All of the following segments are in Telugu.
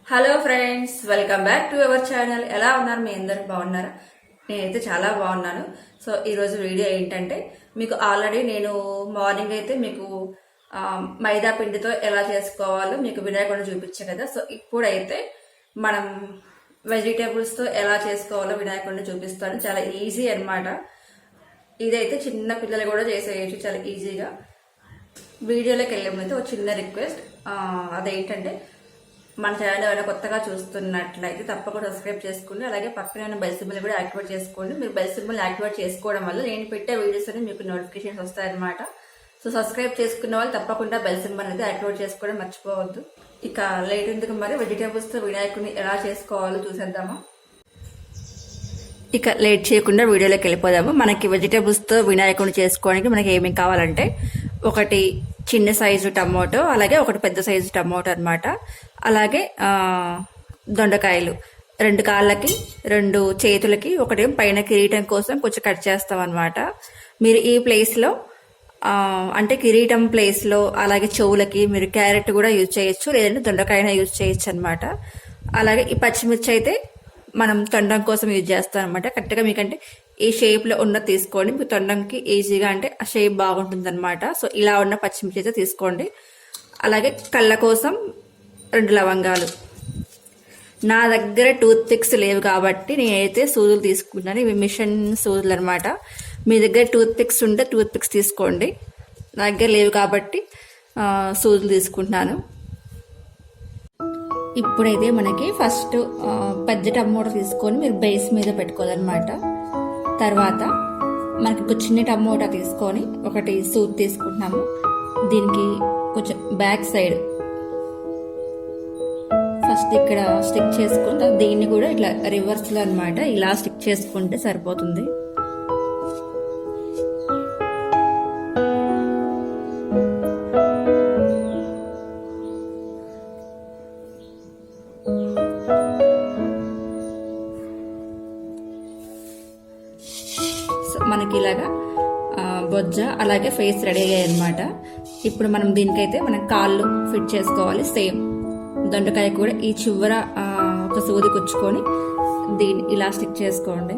Hello friends, welcome back to our channel. ఎలా ఉన్నారు? మీ అందరు బాగున్నారా? నేనైతే చాలా బాగున్నాను. సో ఈరోజు వీడియో ఏంటంటే, మీకు ఆల్రెడీ నేను మార్నింగ్ అయితే మీకు మైదా పిండితో ఎలా చేసుకోవాలో మీకు వినాయకుడిని చూపించాను కదా. సో ఇప్పుడైతే మనం వెజిటేబుల్స్తో ఎలా చేసుకోవాలో వినాయకుడిని చూపిస్తాను. చాలా ఈజీ అన్నమాట. ఇదైతే చిన్న పిల్లలు కూడా చేసేయచ్చు చాలా ఈజీగా. వీడియోలోకి వెళ్ళే ముందు ఒక చిన్న రిక్వెస్ట్, అదేంటంటే మన ఛానల్ ఏమైనా కొత్తగా చూస్తున్నట్లయితే తప్పకుండా సబ్స్క్రైబ్ చేసుకోండి. అలాగే పక్కన బెల్ సింబల్ కూడా యాక్టివేట్ చేసుకోండి. మీరు బెల్ సింబల్ యాక్టివేట్ చేసుకోవడం వల్ల నేను పెట్టే వీడియోస్ అని మీకు నోటిఫికేషన్స్ వస్తాయన్నమాట. సో సబ్స్క్రైబ్ చేసుకున్న వాళ్ళు తప్పకుండా బెల్ సింబల్ అనేది యాక్టివేట్ చేసుకోవడం మర్చిపోవద్దు. ఇక లేట్ ఎందుకు, మరి వెజిటేబుల్స్తో వినాయకుడిని ఎలా చేసుకోవాలో చూసేద్దామా. ఇక లేట్ చేయకుండా వీడియోలోకి వెళ్ళిపోదాము. మనకి వెజిటేబుల్స్తో వినాయకుడిని చేసుకోవడానికి మనకి ఏమేమి కావాలంటే, ఒకటి చిన్న సైజు టమోటో, అలాగే ఒకటి పెద్ద సైజు టమోటో అనమాట. అలాగే దొండకాయలు 2 కాళ్ళకి 2 చేతులకి, ఒకటి పైన కిరీటం కోసం కొంచెం కట్ చేస్తాం అనమాట. మీరు ఈ ప్లేస్లో అంటే కిరీటం ప్లేస్లో అలాగే చెవులకి మీరు క్యారెట్ కూడా యూజ్ చేయొచ్చు, లేదంటే దొండకాయన యూజ్ చేయొచ్చు అనమాట. అలాగే ఈ పచ్చిమిర్చి అయితే మనం తొండం కోసం యూజ్ చేస్తాం అనమాట. కరెక్ట్గా మీకంటే ఈ షేప్లో ఉన్న తీసుకోండి, మీకు తొండంకి ఈజీగా అంటే ఆ షేప్ బాగుంటుంది అనమాట. సో ఇలా ఉన్న పచ్చిమిర్చి అయితే తీసుకోండి. అలాగే కళ్ళ కోసం 2 లవంగాలు. నా దగ్గర టూత్ పిక్స్ లేవు కాబట్టి నేనైతే సూదులు తీసుకుంటాను. ఇవి మిషన్ సూదులు అనమాట. మీ దగ్గర టూత్ పిక్స్ ఉంటే టూత్ పిక్స్ తీసుకోండి. నా దగ్గర లేవు కాబట్టి సూదులు తీసుకుంటున్నాను. ఇప్పుడైతే మనకి ఫస్ట్ పెద్ద టమోటా తీసుకొని మీరు బేస్ మీద పెట్టుకోవాలన్నమాట. తర్వాత మనకి ఒక చిన్న టమోటా తీసుకొని ఒకటి సూద్ తీసుకుంటున్నాము. దీనికి కొంచెం బ్యాక్ సైడ్ ఫస్ట్ ఇక్కడ స్టిక్ చేసుకుని దీన్ని కూడా ఇట్లా రివర్స్లో అనమాట ఇలా స్టిక్ చేసుకుంటే సరిపోతుంది. మనకి ఇలాగా బొజ్జ అలాగే ఫేస్ రెడీ అయ్యాయి అనమాట. ఇప్పుడు మనం దీనికైతే మనం కాళ్ళు ఫిట్ చేసుకోవాలి. సేమ్ దొండకాయ కూడా ఈ చివర ఒక సూది కుచ్చుకొని దీన్ని ఇలా స్టిక్ చేసుకోండి.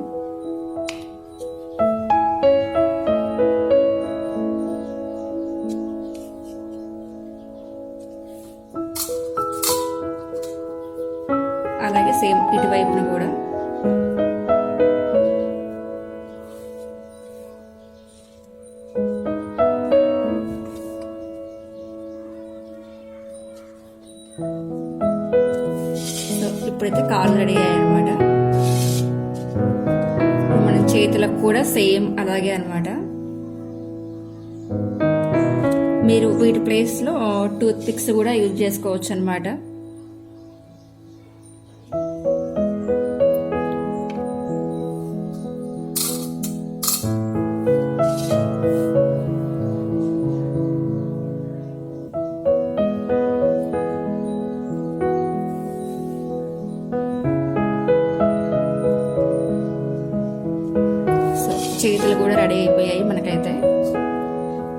అలాగే సేమ్ ఇటువైపున కూడా ఇప్పుడైతే కాళ్ళు రెడీ అయ్యాయి అనమాట. మన చేతులకు కూడా సేమ్ అలాగే అనమాట. మీరు వీటి ప్లేస్లో టూత్ పిక్స్ కూడా యూజ్ చేసుకోవచ్చు అనమాట. చేతులు కూడా రెడీ అయిపోయాయి మనకైతే.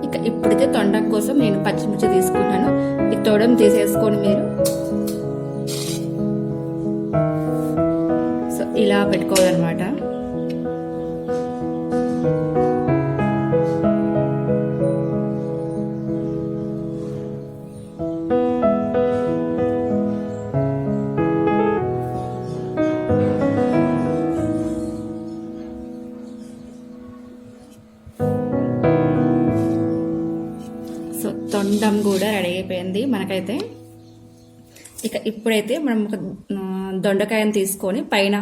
ఇక ఇప్పుడైతే తొండం కోసం నేను పచ్చిమిర్చి తీసుకుంటాను. ఈ తొడం తీసేసుకొని మీరు సో ఇలా పెట్టుకోవాలన్నమాట. తొండం కూడా రెడీ అయిపోయింది మనకైతే. ఇక ఇప్పుడైతే మనం ఒక దొండకాయను తీసుకొని పైన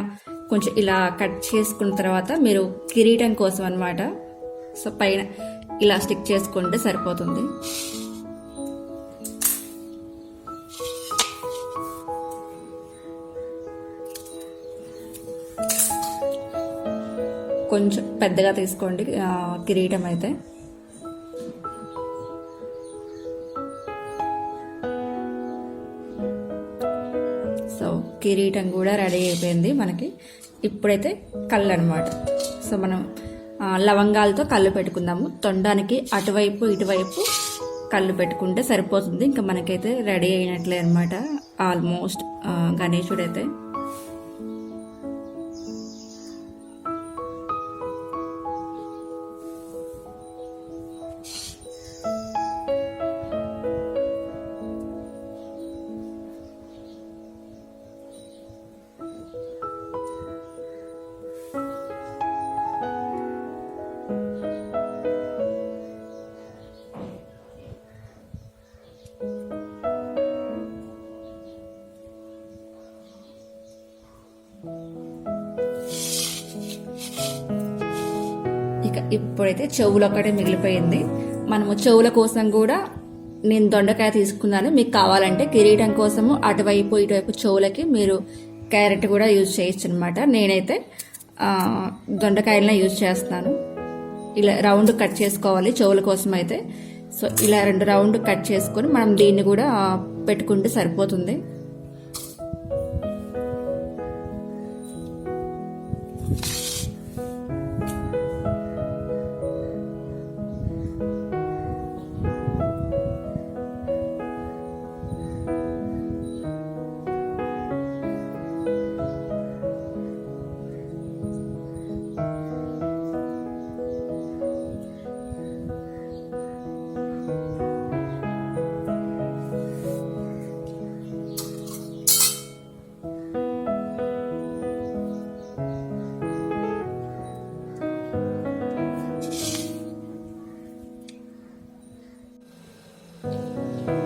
కొంచెం ఇలా కట్ చేసుకున్న తర్వాత మీరు కిరీటం కోసం అనమాట. సో పైన ఇలా స్టిక్ చేసుకుంటే సరిపోతుంది. కొంచెం పెద్దగా తీసుకోండి కిరీటం అయితే. సో కిరీటం కూడా రెడీ అయిపోయింది మనకి. ఇప్పుడైతే కళ్ళు అనమాట. సో మనం లవంగాలతో కళ్ళు పెట్టుకుందాము. తొండానికి అటువైపు ఇటువైపు కళ్ళు పెట్టుకుంటే సరిపోతుంది. ఇంకా మనకైతే రెడీ అయినట్లే అనమాట. ఆల్మోస్ట్ గణేశుడైతే. ఇక ఇప్పుడైతే చెవులు ఒక్కటే మిగిలిపోయింది. మనము చెవుల కోసం కూడా నేను దొండకాయ తీసుకున్నాను. మీకు కావాలంటే కిరీటం కోసము అటువైపు ఇటువైపు చెవులకి మీరు క్యారెట్ కూడా యూజ్ చేయొచ్చు అనమాట. నేనైతే దొండకాయలనే యూజ్ చేస్తున్నాను. ఇలా రౌండ్ కట్ చేసుకోవాలి చెవుల కోసం అయితే. సో ఇలా 2 రౌండ్ కట్ చేసుకొని మనం దీన్ని కూడా పెట్టుకుంటే సరిపోతుంది.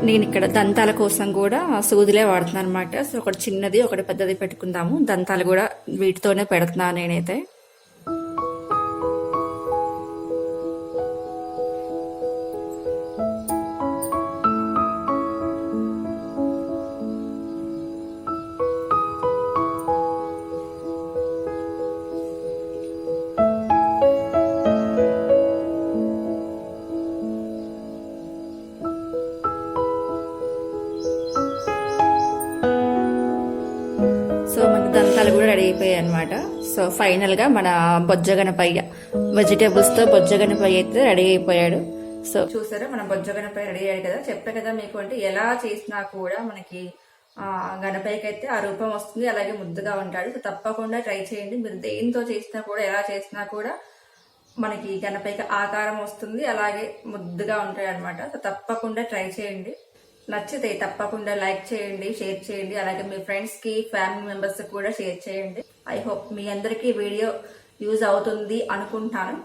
నేను ఇక్కడ దంతాల కోసం కూడా సూదిలే వాడుతున్నాను అనమాట. సో ఒకటి చిన్నది ఒకటి పెద్దది పెట్టుకుందాము. దంతాలు కూడా వీటితోనే పెడుతున్నాను నేనైతే. సో మన దంతాలు కూడా రెడీ అయిపోయాయి అనమాట. సో ఫైనల్గా మన బొజ్జ గణపయ్య వెజిటేబుల్స్తో బొజ్జ గణపయ్య అయితే రెడీ అయిపోయాడు. సో చూసారా మన బొజ్జ గణపయ్య రెడీ అయ్యాడు కదా. చెప్పా కదా మీకు, అంటే ఎలా చేసినా కూడా మనకి గణపయ్యకి అయితే ఆ రూపం వస్తుంది, అలాగే ముద్దుగా ఉంటాడు. సో తప్పకుండా ట్రై చేయండి. మీరు దేంతో చేసినా కూడా ఎలా చేసినా కూడా మనకి గణపయ్యకి ఆకారం వస్తుంది, అలాగే ముద్దుగా ఉంటాయి అనమాట. సో తప్పకుండా ట్రై చేయండి. నచ్చితే తప్పకుండా లైక్ చేయండి, షేర్ చేయండి, అలాగే మీ ఫ్రెండ్స్ కి ఫ్యామిలీ మెంబర్స్ కూడా షేర్ చేయండి. ఐ హోప్ మీ అందరికీ వీడియో యూజ్ అవుతుంది అనుకుంటాను.